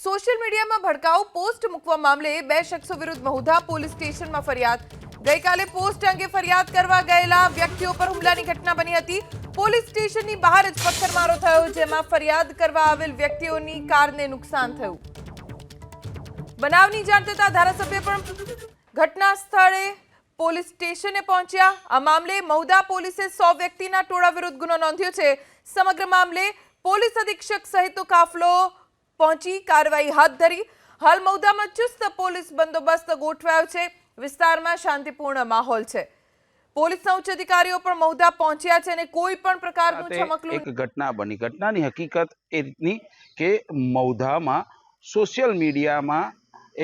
Social મીડિયામાં ભડકાઉ post મૂકવા મામલે બે શખ્સો વિરુદ્ધ મહુધા પોલીસ સ્ટેશનમાં ફરિયાદ। ગઈકાલે પોસ્ટ અંગે ફરિયાદ કરવા ગયેલા વ્યક્તિઓ પર હુમલાની ઘટના બની હતી। પોલીસ સ્ટેશનની બહાર જ પથ્થરમારો થયો, જેમાં ફરિયાદ કરવા આવેલ વ્યક્તિઓની કારને નુકસાન થયું। બનાવની જાણ થતાં ધારાસભ્ય પણ ઘટના સ્થળે પોલીસ સ્ટેશને પહોંચ્યા। આ મામલે મહુધા પોલીસે 100 વ્યક્તિના ટોળા વિરુદ્ધ ગુનો નોંધ્યો છે। સમગ્ર મામલે પોલીસ અધિક્ષક સહિતનો કાફલો પહોંચી કાર્યવાહી હાથ ધરી। હાલ મહુધામાં ચુસ્ત પોલીસ બંદોબસ્ત ગોઠવાયો છે। વિસ્તારમાં શાંતિપૂર્ણ માહોલ છે। પોલીસના ઉચ્ચ અધિકારીઓ પણ મહુધા પહોંચ્યા છે અને કોઈ પણ પ્રકારનું ચમકલું એક ઘટના બની। ઘટનાની હકીકત એ રીતની કે મહુધામાં સોશિયલ મીડિયામાં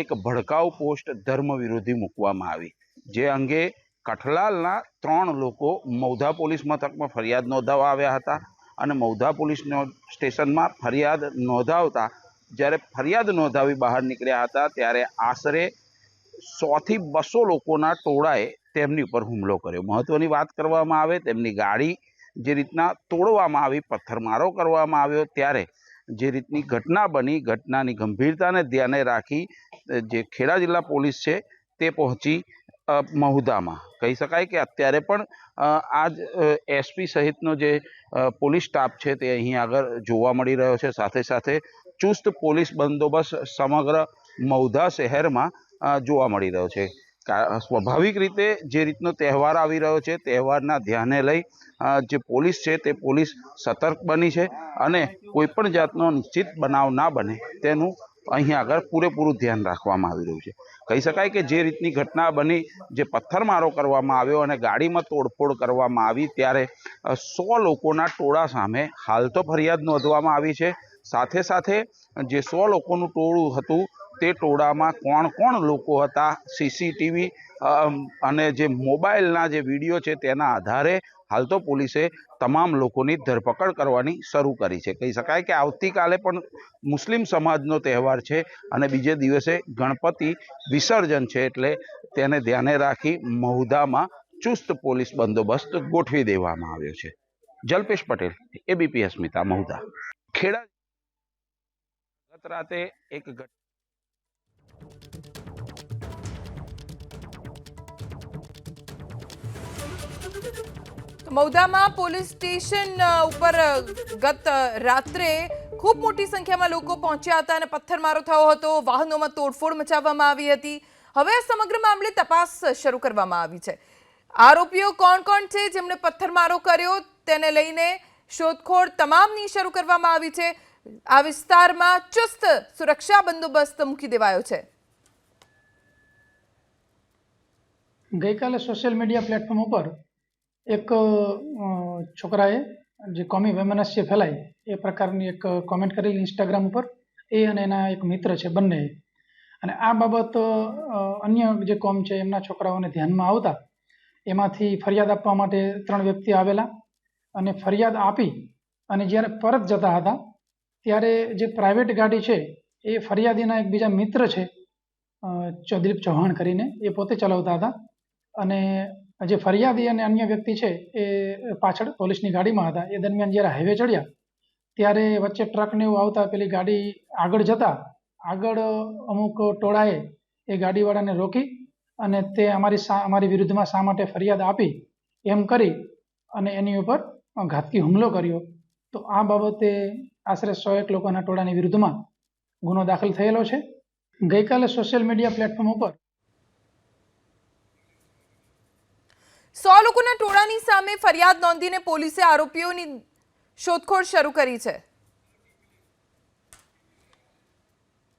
એક ભડકાઉ પોસ્ટ ધર્મ વિરોધી મૂકવામાં આવી, જે અંગે કઠલાલના 3 લોકો મહુધા પોલીસ મથકમાં ફરિયાદ નોંધાવવા આવ્યા હતા અને મહુધા પોલીસ સ્ટેશનમાં ફરિયાદ નોંધાવતા જ્યારે ફરિયાદ નોંધાવી બહાર નીકળ્યા હતા ત્યારે આશરે 100 થી 200 લોકોના ટોળાએ તેમની ઉપર હુમલો કર્યો। મહત્વની વાત કરવામાં આવે, તેમની ગાડી જે રીતના તોડવામાં આવી, પથ્થરમારો કરવામાં આવ્યો, ત્યારે જે રીતની ઘટના બની, ઘટનાની ગંભીરતાને ધ્યાને રાખી જે ખેડા જિલ્લા પોલીસ છે તે પહોંચી મહુધામાં। કહી શકાય કે અત્યારે પણ આજ એસપી સહિતનો જે પોલીસ સ્ટાફ છે તે અહીં આગળ જોવા મળી રહ્યો છે। સાથે સાથે ચુસ્ત પોલીસ બંદોબસ્ત સમગ્ર મહુધા શહેરમાં જોવા મળી રહ્યો છે। સ્વાભાવિક રીતે જે રીતનો તહેવાર આવી રહ્યો છે, તહેવારના ધ્યાને લઈ જે પોલીસ છે તે પોલીસ સતર્ક બની છે અને કોઈ પણ જાતનો નિશ્ચિત બનાવ ના બને તેનું અહીં આગળ પૂરેપૂરું ધ્યાન રાખવામાં આવી રહ્યું છે। કહી શકાય કે જે રીતની ઘટના બની, જે પથ્થરમારો કરવામાં આવ્યો અને ગાડીમાં તોડફોડ કરવામાં આવી, ત્યારે 100 લોકોના ટોળા સામે હાલ તો ફરિયાદ નોંધવામાં આવી છે। સાથે સાથે જે 100 લોકોનું ટોળું હતું તે ટોળામાં કોણ કોણ લોકો હતા, સીસીટીવી અને જે મોબાઈલના જે વિડીયો છે તેના આધારે હાલ તો પોલીસે તમામ લોકોની ધરપકડ કરવાની શરૂ કરી છે। કહી શકાય કે આવતીકાલે પણ મુસ્લિમ સમાજનો તહેવાર છે અને બીજે દિવસે ગણપતિ વિસર્જન છે, એટલે તેને ધ્યાને રાખી મહુધામાં ચુસ્ત પોલીસ બંદોબસ્ત ગોઠવી દેવામાં આવ્યો છે। જલ્પેશ પટેલ, એબીપી અસ્મિતા, મહુધા। ખેડા ગત રાતે એક મહુધામાં પોલીસ સ્ટેશન ઉપર ગત રાત્રે ખૂબ મોટી સંખ્યામાં લોકો પહોંચ્યા હતા અને પથ્થરમારો થયો હતો, વાહનોમાં તોડફોડ મચાવવામાં આવી હતી। હવે આ સમગ્ર મામલે તપાસ શરૂ કરવામાં આવી છે। આરોપીઓ કોણ કોણ છે જેમણે પથ્થરમારો કર્યો તેને લઈને શોધખોળ તમામની શરૂ કરવામાં આવી છે। આ વિસ્તારમાં ચુસ્ત સુરક્ષા બંદોબસ્ત મૂકી દેવાયો છે। ગઈકાલે સોશિયલ મીડિયા પ્લેટફોર્મ ઉપર એક છોકરાએ જે કોમી વૈમનસ્ય ફેલાય એ પ્રકારની એક કોમેન્ટ કરેલી ઇન્સ્ટાગ્રામ ઉપર, એ અને એના એક મિત્ર છે બંને, અને આ બાબત અન્ય જે કોમ છે એમના છોકરાઓને ધ્યાનમાં આવતા એમાંથી ફરિયાદ આપવા માટે 3 વ્યક્તિ આવેલા અને ફરિયાદ આપી અને જ્યારે પરત જતા હતા ત્યારે જે પ્રાઇવેટ ગાડી છે એ ફરિયાદીના એક બીજા મિત્ર છે ચૌધરી ચૌહાણ કરીને, એ પોતે ચલાવતા હતા અને જે ફરિયાદી અને અન્ય વ્યક્તિ છે એ પાછળ પોલીસની ગાડીમાં હતા। એ દરમિયાન જ્યારે હાઈવે ચડ્યા ત્યારે વચ્ચે ટ્રકને એવું આવતા પેલી ગાડી આગળ જતા આગળ અમુક ટોળાએ એ ગાડીવાળાને રોકી અને તે અમારી વિરુદ્ધમાં શા માટે ફરિયાદ આપી એમ કરી અને એની ઉપર ઘાતકી હુમલો કર્યો। તો આ બાબતે આશરે 101 લોકોના ટોળાની વિરુદ્ધમાં ગુનો દાખલ થયેલો છે। ગઈકાલે સોશિયલ મીડિયા પ્લેટફોર્મ ઉપર 100 લોકોના ટોળાની સામે ફરિયાદ નોંધીને પોલીસે આરોપીઓની શોધખોળ શરૂ કરી છે।